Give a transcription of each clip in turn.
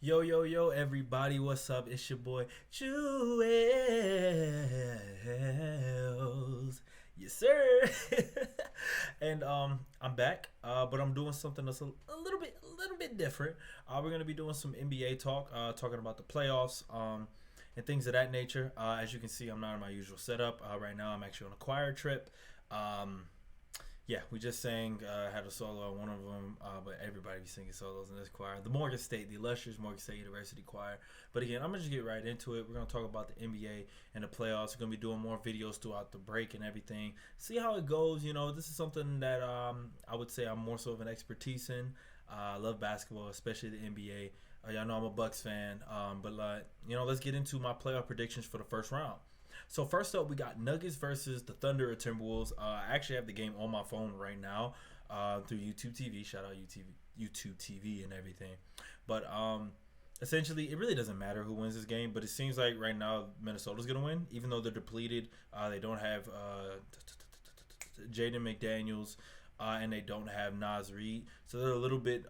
Yo, yo, yo, everybody, what's up? It's your boy, Juelz. Yes, sir. And I'm back, but I'm doing something that's a little bit different. We're gonna be doing some NBA talk, talking about the playoffs, and things of that nature. As you can see, I'm not in my usual setup. Right now, I'm actually on a choir trip. Um, yeah, we just sang, had a solo on one of them, but everybody be singing solos in this choir. The Morgan State, the illustrious Morgan State University Choir. But again, I'm going to just get right into it. We're going to talk about the NBA and the playoffs. We're going to be doing more videos throughout the break and everything. See how it goes. You know, this is something that I would say I'm more so of an expertise in. I love basketball, especially the NBA. Y'all know I'm a Bucks fan. Let's get into my playoff predictions for the first round. So first up, we got Nuggets versus the Thunder or Timberwolves. I actually have the game on my phone right now through YouTube TV. Shout out YouTube TV and everything. But essentially, it really doesn't matter who wins this game. But it seems like right now Minnesota's gonna win, even though they're depleted. They don't have Jaden McDaniels and they don't have Naz Reid, so they're a little bit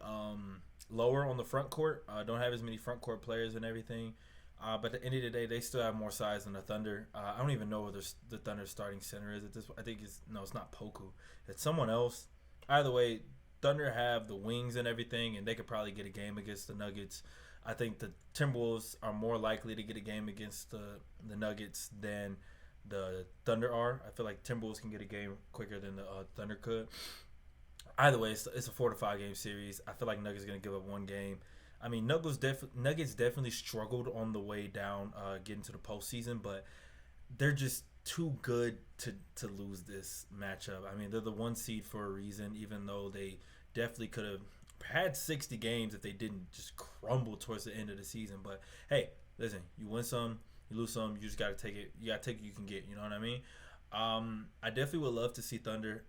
lower on the front court. Don't have as many front court players and everything. But at the end of the day, they still have more size than the Thunder. I don't even know where the Thunder's starting center is at this point. I think it's not Poku. It's someone else. Either way, Thunder have the wings and everything, and they could probably get a game against the Nuggets. I think the Timberwolves are more likely to get a game against the Nuggets than the Thunder are. I feel like Timberwolves can get a game quicker than the Thunder could. Either way, it's a 4 to 5 game series. I feel like Nuggets are going to give up one game. I mean, Nuggets definitely struggled on the way down, getting to the postseason, but they're just too good to lose this matchup. I mean, they're the 1 seed for a reason, even though they definitely could have had 60 games if they didn't just crumble towards the end of the season. But hey, listen, you win some, you lose some, you just got to take it. You got to take what you can get. You know what I mean? I definitely would love to see Thunder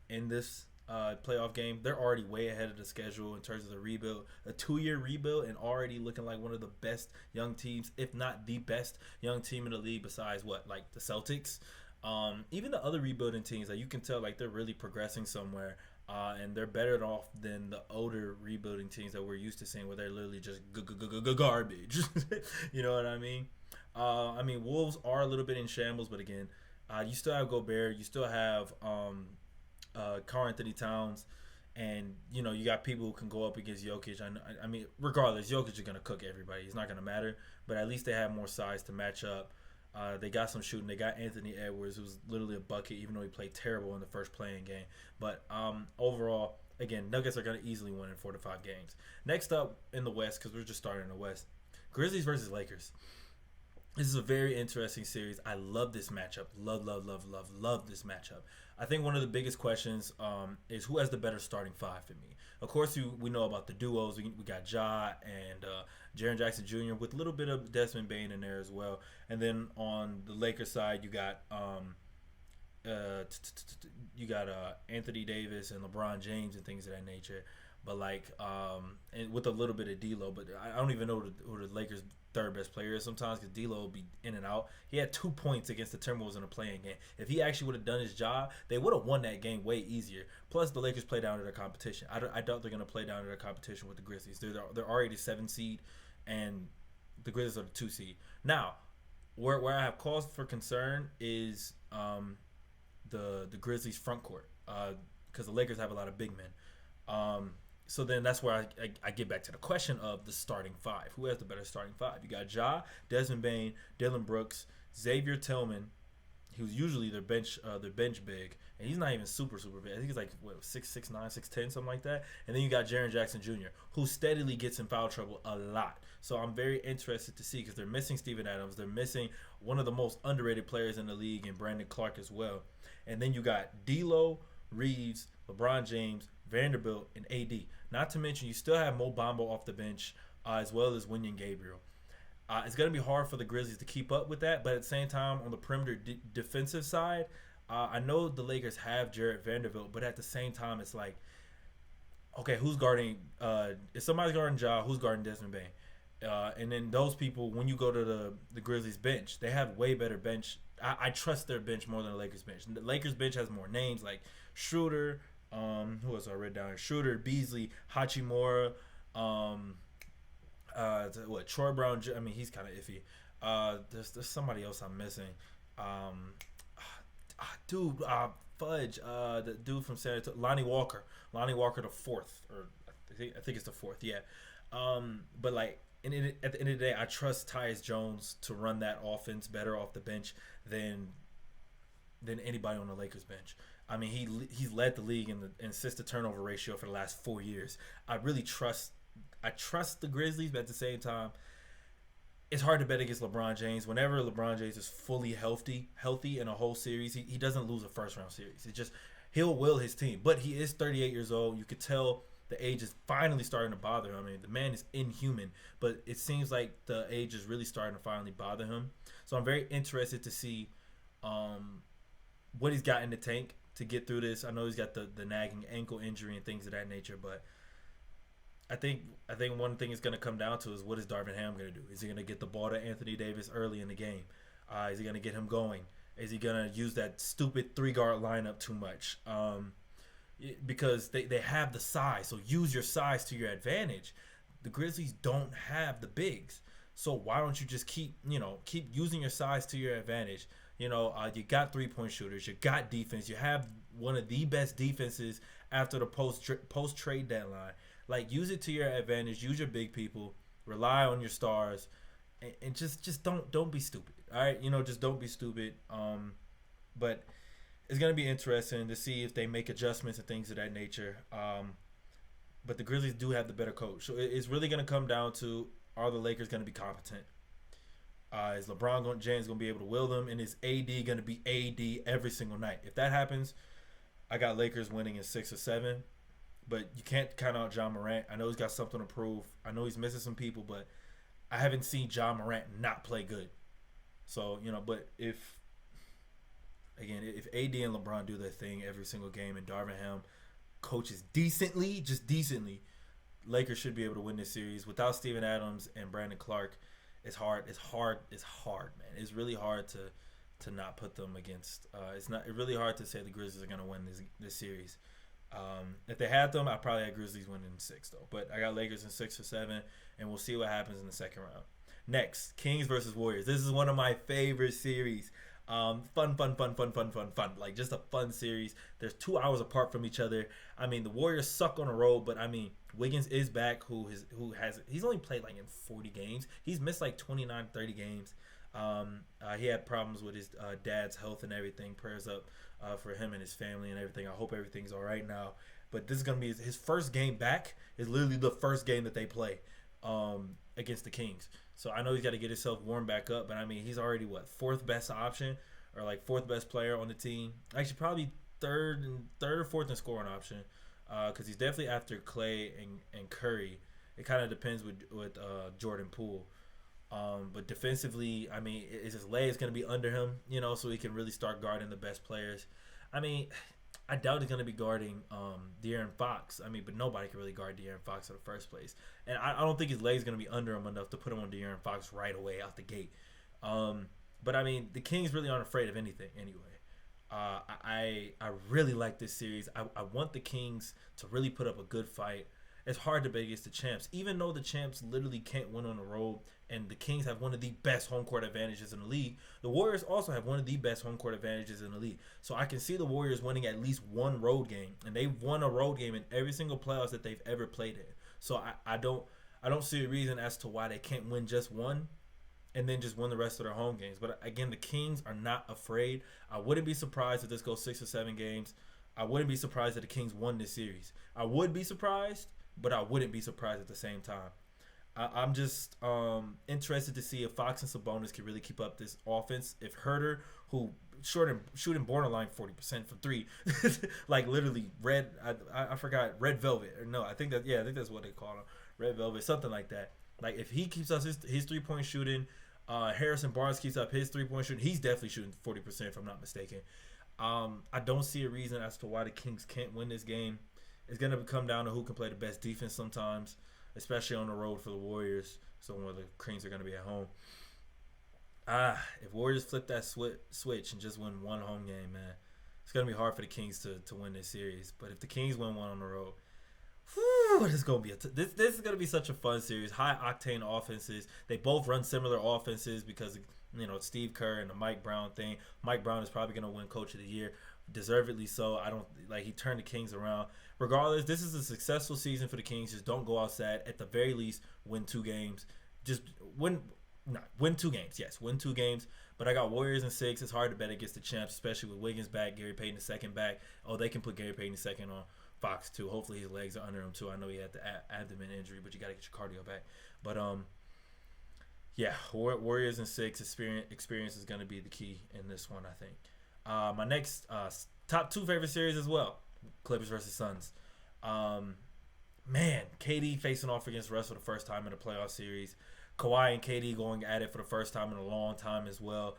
in this playoff game. They're already way ahead of the schedule in terms of the rebuild, a 2-year rebuild, and already looking like one of the best young teams, if not the best young team in the league besides like the Celtics. Even the other rebuilding teams, like you can tell like they're really progressing somewhere, and they're better off than the older rebuilding teams that we're used to seeing where they're literally just garbage. You know what I mean? Wolves are a little bit in shambles, but again, you still have Gobert, you still have Karl Anthony Towns, and you got people who can go up against Jokic. I mean, regardless, Jokic is gonna cook everybody. It's not gonna matter, but at least they have more size to match up. They got some shooting. They got Anthony Edwards, who's literally a bucket, even though he played terrible in the first playing game. But overall, again, Nuggets are gonna easily win in 4 to 5 games. Next up in the West, because we're just starting in the West, Grizzlies versus Lakers. This is a very interesting series. I love this matchup. Love this matchup. I think one of the biggest questions is who has the better starting five for me. Of course, we know about the duos. We got Ja and Jaren Jackson Jr. with a little bit of Desmond Bane in there as well. And then on the Lakers side, you got Anthony Davis and LeBron James and things of that nature. But and with a little bit of D'Lo, but I don't even know who the Lakers' third best player is sometimes because D'Lo will be in and out. He had 2 points against the Timberwolves in a playing game. If he actually would have done his job, they would have won that game way easier. Plus, the Lakers play down to their competition. I doubt they're going to play down to their competition with the Grizzlies. They're already the 7 seed, and the Grizzlies are the 2 seed. Now, where I have cause for concern is the Grizzlies' front court because the Lakers have a lot of big men. So then that's where I get back to the question of the starting five. Who has the better starting five? You got Ja, Desmond Bane, Dylan Brooks, Xavier Tillman, who's usually their bench big, and he's not even super big. I think he's like 6'9", 6'10", something like that. And then you got Jaren Jackson Jr., who steadily gets in foul trouble a lot. So I'm very interested to see because they're missing Steven Adams. They're missing one of the most underrated players in the league, and Brandon Clark as well. And then you got D'Lo, Reeves, LeBron James, Vanderbilt, and AD. Not to mention, you still have Mo Bamba off the bench, as well as Wenyen Gabriel. It's going to be hard for the Grizzlies to keep up with that, but at the same time, on the perimeter defensive side, I know the Lakers have Jarrett Vanderbilt, but at the same time, it's like, okay, who's guarding? If somebody's guarding Ja, who's guarding Desmond Bane? And then those people, when you go to the Grizzlies bench, they have way better bench. I trust their bench more than the Lakers bench. The Lakers bench has more names like Schroeder. Who else I read down here? Schroeder, Beasley, Hachimura, Troy Brown. I mean, he's kind of iffy. There's somebody else I'm missing. Um, dude, fudge. The dude from San Antonio, Lonnie Walker. Lonnie Walker the fourth, or I think it's the fourth. Yeah. But like, at the end of the day, I trust Tyus Jones to run that offense better off the bench than anybody on the Lakers bench. I mean, he's led the league in the assist to turnover ratio for the last 4 years. I trust the Grizzlies, but at the same time, it's hard to bet against LeBron James. Whenever LeBron James is fully healthy in a whole series, he doesn't lose a first round series. It's just he'll will his team. But he is 38 years old. You could tell the age is finally starting to bother him. I mean, the man is inhuman, but it seems like the age is really starting to finally bother him. So I'm very interested to see what he's got in the tank to get through this. I know he's got the nagging ankle injury and things of that nature, but I think one thing it's going to come down to is what is Darvin Ham going to do? Is he going to get the ball to Anthony Davis early in the game? Is he going to get him going? Is he going to use that stupid 3-guard lineup too much? Because they have the size, so use your size to your advantage. The Grizzlies don't have the bigs, so why don't you just keep using your size to your advantage? You got 3-point shooters, you got defense, you have one of the best defenses after the post trade deadline. Like, use it to your advantage. Use your big people. Rely on your stars, and just don't be stupid. All right, just don't be stupid. But it's gonna be interesting to see if they make adjustments and things of that nature. But the Grizzlies do have the better coach, so it's really gonna come down to, are the Lakers gonna be competent? Is LeBron James gonna be able to will them, and is AD gonna be AD every single night? If that happens, I got Lakers winning in 6 or 7. But you can't count out Ja Morant. I know he's got something to prove. I know he's missing some people, but I haven't seen Ja Morant not play good. So, but if AD and LeBron do their thing every single game and Darvin Ham coaches decently, just decently, Lakers should be able to win this series. Without Steven Adams and Brandon Clark, it's hard, man. It's really hard to not put them against. It's really hard to say the Grizzlies are going to win this series. If they had them, I probably had Grizzlies winning in 6 though. But I got Lakers in 6 or 7, and we'll see what happens in the second round. Next, Kings versus Warriors. This is one of my favorite series. Fun. Like, just a fun series. They're 2 hours apart from each other. I mean, the Warriors suck on the road, but I mean, Wiggins is back. He's only played like in 40 games. He's missed like 29, 30 games. He had problems with his dad's health and everything. Prayers up for him and his family and everything. I hope everything's all right now. But this is going to be his first game back. Is literally the first game that they play against the Kings. So I know he's got to get himself warmed back up. But I mean, he's already fourth best option, or like fourth best player on the team. Actually, probably third or fourth in scoring option, because he's definitely after Clay and Curry. It kind of depends with Jordan Poole. But defensively, I mean, his leg is going to be under him, so he can really start guarding the best players. I mean, I doubt he's going to be guarding De'Aaron Fox. I mean, but nobody can really guard De'Aaron Fox in the first place. And I don't think his leg's going to be under him enough to put him on De'Aaron Fox right away out the gate. But, I mean, the Kings really aren't afraid of anything anyway. I really like this series. I want the Kings to really put up a good fight. It's hard to bet against the champs, even though the champs literally can't win on the road, and the Kings have one of the best home court advantages in the league. The Warriors also have one of the best home court advantages in the league. So I can see the Warriors winning at least one road game, and they've won a road game in every single playoffs that they've ever played in. So I don't see a reason as to why they can't win just one and then just win the rest of their home games. But again, the Kings are not afraid. I wouldn't be surprised if this goes 6 or 7 games. I wouldn't be surprised that the Kings won this series. I would be surprised, but I wouldn't be surprised at the same time. I'm just interested to see if Fox and Sabonis can really keep up this offense. If Herter, who shooting borderline 40% from 3, like literally I forgot, red velvet. Or no, I think that's what they call him, red velvet, something like that. Like, if he keeps up his 3-point shooting, Harrison Barnes keeps up his 3-point shooting, he's definitely shooting 40% if I'm not mistaken. I don't see a reason as to why the Kings can't win this game. It's going to come down to who can play the best defense sometimes, especially on the road for the Warriors, so where the Kings are going to be at home. If Warriors flip that switch and just win one home game, man, it's going to be hard for the Kings to win this series. But if the Kings win one on the road, Whew, this is gonna be this is gonna be such a fun series. High octane offenses. They both run similar offenses because Steve Kerr and the Mike Brown thing. Mike Brown is probably gonna win Coach of the Year, deservedly so. I don't like he turned the Kings around. Regardless, this is a successful season for the Kings. Just don't go outside. At the very least, win 2 games. Just win 2 games. Yes, win 2 games. But I got Warriors in 6. It's hard to bet against the champs, especially with Wiggins back, Gary Payton II back. Oh, they can put Gary Payton II on Fox too. Hopefully his legs are under him too. I know he had the abdomen injury, but you got to get your cardio back. But yeah, Warriors in 6. Experience is going to be the key in this one, I think. My next top 2 favorite series as well, Clippers versus Suns. Man, KD facing off against Russ for the first time in a playoff series. Kawhi and KD going at it for the first time in a long time as well.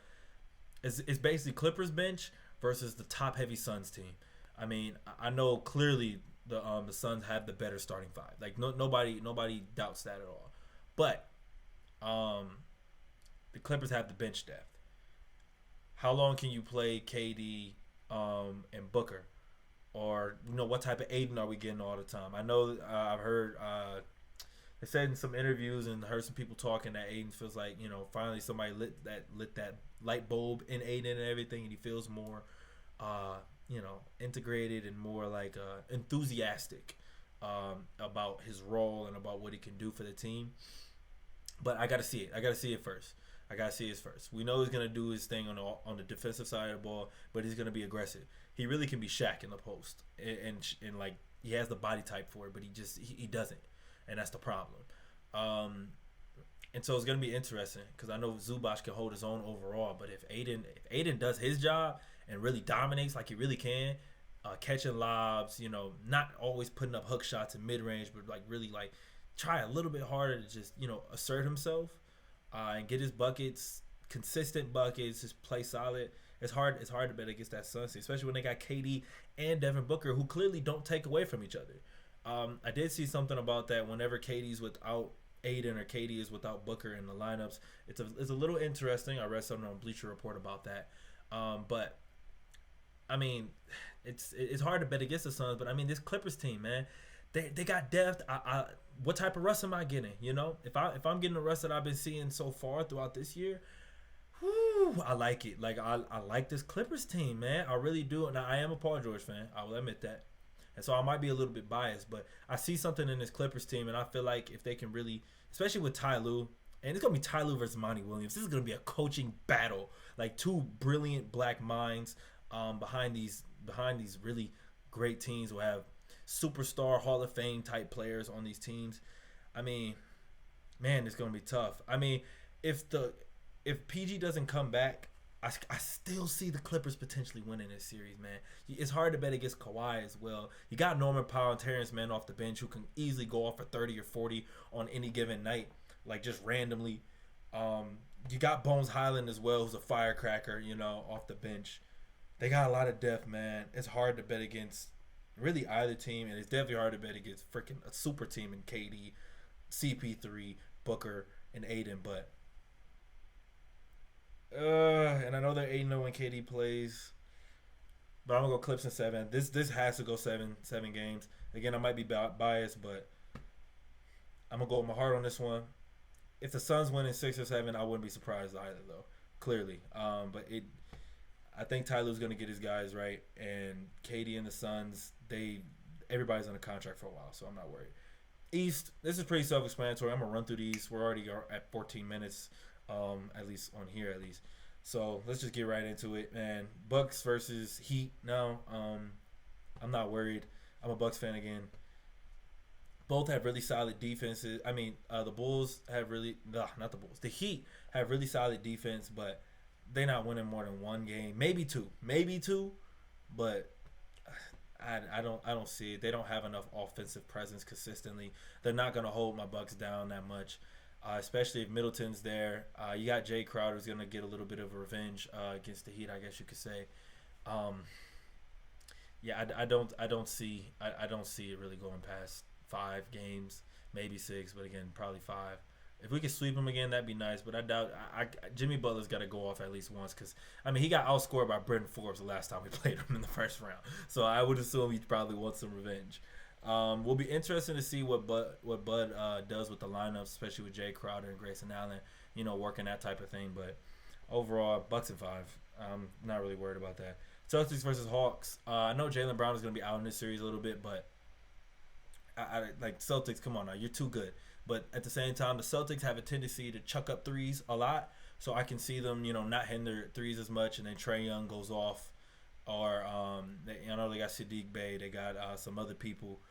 It's basically Clippers bench versus the top-heavy Suns team. I mean, I know clearly the Suns have the better starting 5. Like nobody doubts that at all. But the Clippers have the bench depth. How long can you play KD and Booker? Or what type of Aiden are we getting all the time? I know I've heard they said in some interviews and heard some people talking that Aiden feels like finally somebody lit that light bulb in Aiden and everything, and he feels more integrated and more like enthusiastic about his role and about what he can do for the team. But I got to see it. I got to see it first. We know he's gonna do his thing on the defensive side of the ball, but he's gonna be aggressive. He really can be Shaq in the post, and like he has the body type for it, but he doesn't, and that's the problem. And so it's gonna be interesting because I know Zubac can hold his own overall, but if Aiden does his job and really dominates like he really can, catching lobs, not always putting up hook shots in mid range, but like really like try a little bit harder to just assert himself. And get his buckets, consistent buckets, just play solid. It's hard to bet against that Suns team, especially when they got KD and Devin Booker, who clearly don't take away from each other. I did see something about that whenever KD's without Aiden or KD is without Booker in the lineups. It's a little interesting. I read something on Bleacher Report about that. But I mean, it's hard to bet against the Suns. But I mean, this Clippers team, man, they got depth. What type of rust am I getting? If I'm getting the rust that I've been seeing so far throughout this year, whew, I like it. Like I like this Clippers team, man. I really do. Now I am a Paul George fan. I will admit that, and so I might be a little bit biased, but I see something in this Clippers team, and I feel like if they can really, especially with Ty Lue, and it's gonna be Ty Lue versus Monty Williams. This is gonna be a coaching battle. Like 2 brilliant black minds behind these really great teams who have superstar Hall of Fame type players on these teams. I mean, man, it's gonna be tough. I mean, if PG doesn't come back, I still see the Clippers potentially winning this series, man. It's hard to bet against Kawhi as well. You got Norman Powell and Terrence Mann off the bench who can easily go off for 30 or 40 on any given night, like just randomly. You got Bones Highland as well, who's a firecracker, off the bench. They got a lot of depth, man. It's hard to bet against really either team, and it's definitely hard to bet against freaking a super team in KD, CP3, Booker, and Aiden. But and I know they're 8-0 when KD plays, but I'm gonna go Clips in 7. This has to go 7 games. Again, I might be biased, but I'm gonna go with my heart on this one. If the Suns win in 6 or 7, I wouldn't be surprised either, though. Clearly, but I think Ty Lue's going to get his guys right, and KD and the Suns, everybody's on a contract for a while, so I'm not worried. East, this is pretty self-explanatory. I'm going to run through these. We're already at 14 minutes, at least on here at least. So let's just get right into it, man. Bucks versus Heat now. I'm not worried. I'm a Bucks fan again. Both have really solid defenses. I mean, the Bulls have really not the Bulls. The Heat have really solid defense, but they're not winning more than 1 game, maybe two, but I don't see it. They don't have enough offensive presence consistently. They're not gonna hold my Bucks down that much, especially if Middleton's there. You got Jay Crowder who's gonna get a little bit of revenge against the Heat, I guess you could say. I don't see it really going past 5 games, maybe 6, but again, probably 5. If we could sweep him again, that'd be nice. But I doubt. Jimmy Butler's got to go off at least once because, I mean, he got outscored by Brendan Forbes the last time we played him in the first round. So I would assume he probably wants some revenge. Will be interesting to see what Bud does with the lineups, especially with Jay Crowder and Grayson Allen. Working that type of thing. But overall, Bucks in 5. I'm not really worried about that. Celtics versus Hawks. I know Jaylen Brown is going to be out in this series a little bit, but I like Celtics. Come on now, you're too good. But at the same time, the Celtics have a tendency to chuck up threes a lot, so I can see them, not hitting their threes as much, and then Trae Young goes off, or I know they got Sadiq Bey, they got some other people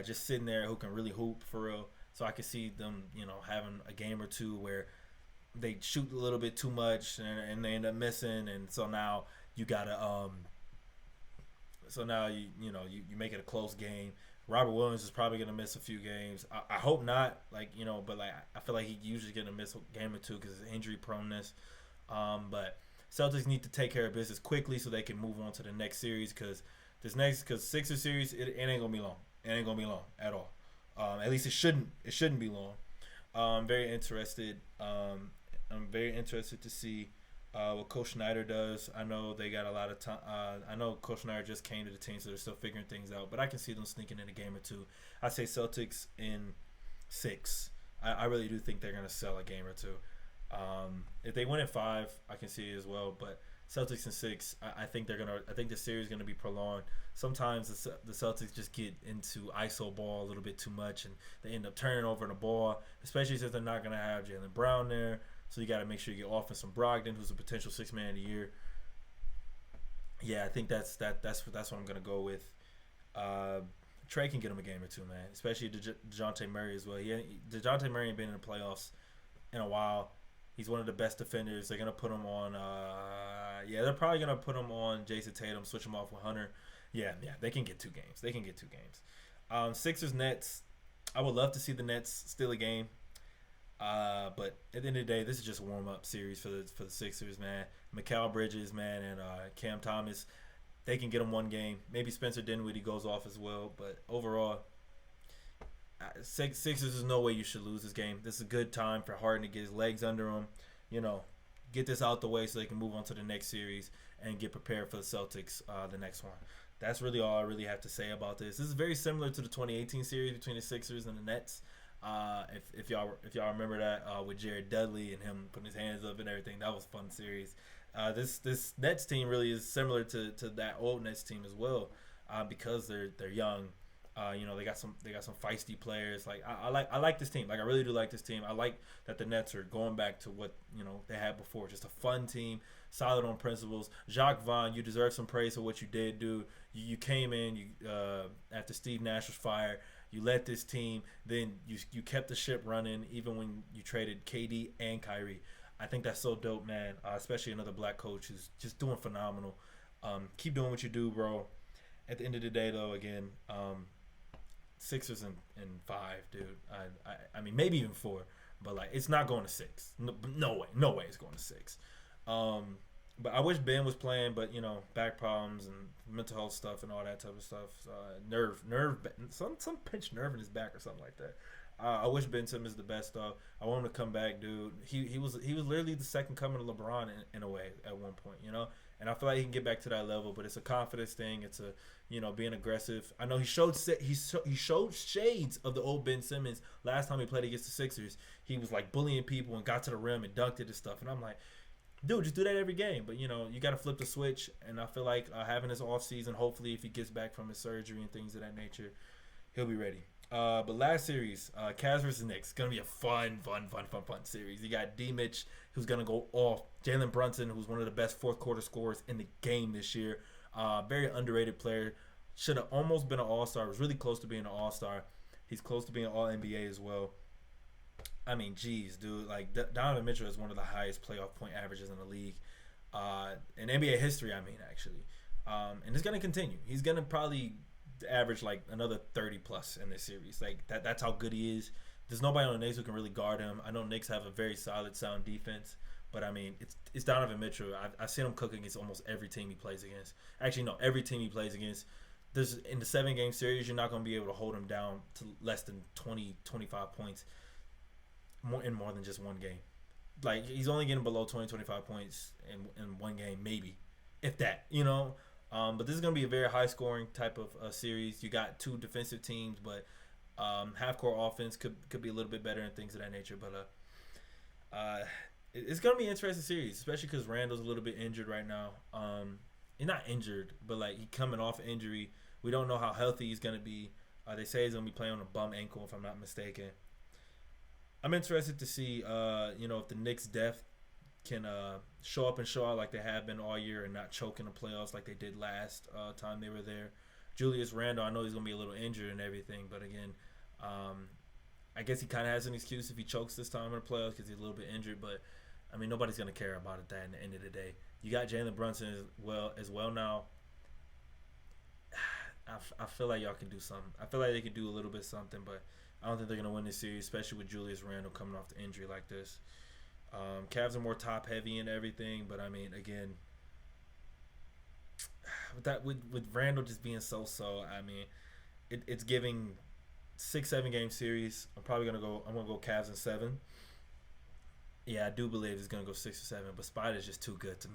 just sitting there who can really hoop for real. So I can see them, having a game or two where they shoot a little bit too much and they end up missing, and so now you gotta you make it a close game. Robert Williams is probably gonna miss a few games. I hope not, but I feel like he usually gonna miss a game or two because of injury proneness. But Celtics need to take care of business quickly so they can move on to the next series because Sixers series it ain't gonna be long. It ain't gonna be long at all. At least it shouldn't be long. Very interested. I'm very interested to see what Coach Schneider does. I know they got a lot of time. I know Coach Schneider just came to the team, so they're still figuring things out. But I can see them sneaking in a game or two. I say Celtics in 6. I really do think they're going to sell a game or two. If they win in 5, I can see it as well. But Celtics in 6, I think I think the series is going to be prolonged. Sometimes the Celtics just get into ISO ball a little bit too much, and they end up turning over the ball, especially since they're not going to have Jaylen Brown there. So you got to make sure you get offense from Brogdon, who's a potential 6th man of the year. Yeah, I think that's what I'm gonna go with. Trae can get him a game or two, man. Especially DeJounte Murray as well. DeJounte Murray ain't been in the playoffs in a while. He's one of the best defenders. They're gonna put him on. They're probably gonna put him on Jason Tatum, switch him off with Hunter. Yeah, they can get 2 games. Sixers Nets. I would love to see the Nets steal a game. But at the end of the day, this is just a warm-up series for the Sixers, man. Mikal Bridges, man, and Cam Thomas, they can get them 1 game. Maybe Spencer Dinwiddie goes off as well. But overall, Sixers, there's no way you should lose this game. This is a good time for Harden to get his legs under him. Get this out the way so they can move on to the next series and get prepared for the Celtics, the next one. That's really all I really have to say about this. This is very similar to the 2018 series between the Sixers and the Nets. If y'all remember that with Jared Dudley and him putting his hands up and everything, that was a fun series. This Nets team really is similar to that old Nets team as well, because they're young. They got some feisty players. I like this team. I really do like this team. I like that the Nets are going back to what they had before, just a fun team, solid on principles. Jacques Vaughn, you deserve some praise for what you did, dude. You came in after Steve Nash was fired. You led this team, then you kept the ship running even when you traded KD and Kyrie. I think that's so dope, man, especially another black coach who's just doing phenomenal. Keep doing what you do, bro. At the end of the day, though, again, Sixers in 5, dude. I mean, maybe even 4, but, it's not going to 6. No way it's going to 6. But I wish Ben was playing, but back problems and mental health stuff and all that type of stuff. Nerve, some pinched nerve in his back or something like that. I wish Ben Simmons the best though. I want him to come back, dude. He was literally the second coming of LeBron in a way at one point, And I feel like he can get back to that level, but it's a confidence thing. It's a being aggressive. I know he showed shades of the old Ben Simmons last time he played against the Sixers. He was bullying people and got to the rim and dunked it and stuff. And I'm like, dude, just do that every game. But, you got to flip the switch. And I feel like having this offseason, hopefully if he gets back from his surgery and things of that nature, he'll be ready. But last series, Cavs versus Knicks. It's going to be a fun series. You got D-Mitch, who's going to go off. Jalen Brunson, who's one of the best fourth-quarter scorers in the game this year. Very underrated player. Should have almost been an all-star. Was really close to being an all-star. He's close to being an all-NBA as well. I mean, geez, dude. Donovan Mitchell is one of the highest playoff point averages in the league. In NBA history, actually. And it's going to continue. He's going to probably average another 30 plus in this series. That's how good he is. There's nobody on the Knicks who can really guard him. I know Knicks have a very solid, sound defense, but it's Donovan Mitchell. I've seen him cook against almost every team he plays against. Actually, no, every team he plays against. In the 7-game series, you're not going to be able to hold him down to less than 20, 25 points more than just one game. He's only getting below 20, 25 points in one game, maybe, if that. But this is going to be a very high-scoring type of series. You got two defensive teams, but half-court offense could be a little bit better and things of that nature. But it's going to be an interesting series, especially because Randall's a little bit injured right now. He's not injured, but like he's coming off injury. We don't know how healthy he's going to be. They say he's going to be playing on a bum ankle, if I'm not mistaken. I'm interested to see, if the Knicks' depth can show up and show out like they have been all year and not choke in the playoffs like they did last time they were there. Julius Randle, I know he's going to be a little injured and everything, but again, I guess he kind of has an excuse if he chokes this time in the playoffs because he's a little bit injured, but I mean, nobody's going to care about it at the end of the day. You got Jalen Brunson as well now. I feel like y'all can do something. I feel like they could do a little bit something, but I don't think they're going to win this series, especially with Julius Randle coming off the injury like this. Cavs are more top heavy and everything, but I mean, again, with Randle just being so, I mean, it's giving 6-7 game series. I'm gonna go Cavs in 7. Yeah, I do believe it's gonna go 6 or 7, but Spider's just too good to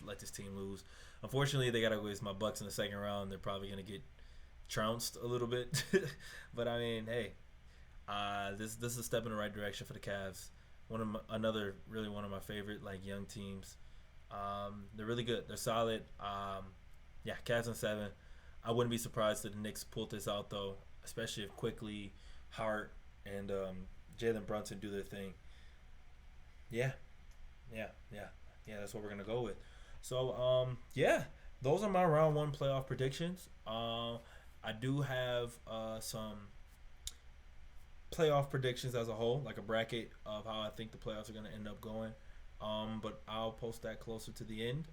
let this team lose. Unfortunately, they gotta go against my Bucks in the second round. They're probably gonna get trounced a little bit, but I mean, hey, this is a step in the right direction for the Cavs. One of my favorite like young teams. They're really good. They're solid. Yeah, Cavs in 7. I wouldn't be surprised if the Knicks pulled this out though, especially if Quickly, Hart, and Jalen Brunson do their thing. Yeah. That's what we're gonna go with. So those are my round 1 playoff predictions. I do have some playoff predictions as a whole, like a bracket of how I think the playoffs are going to end up going. But I'll post that closer to the end.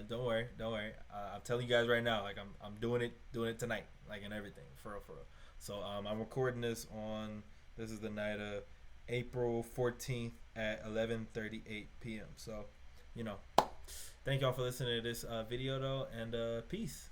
Don't worry. I'm telling you guys right now, like I'm doing it tonight, like and everything, for real. So I'm recording this is the night of April 14th at 11:38 p.m. So, thank y'all for listening to this video though, and peace.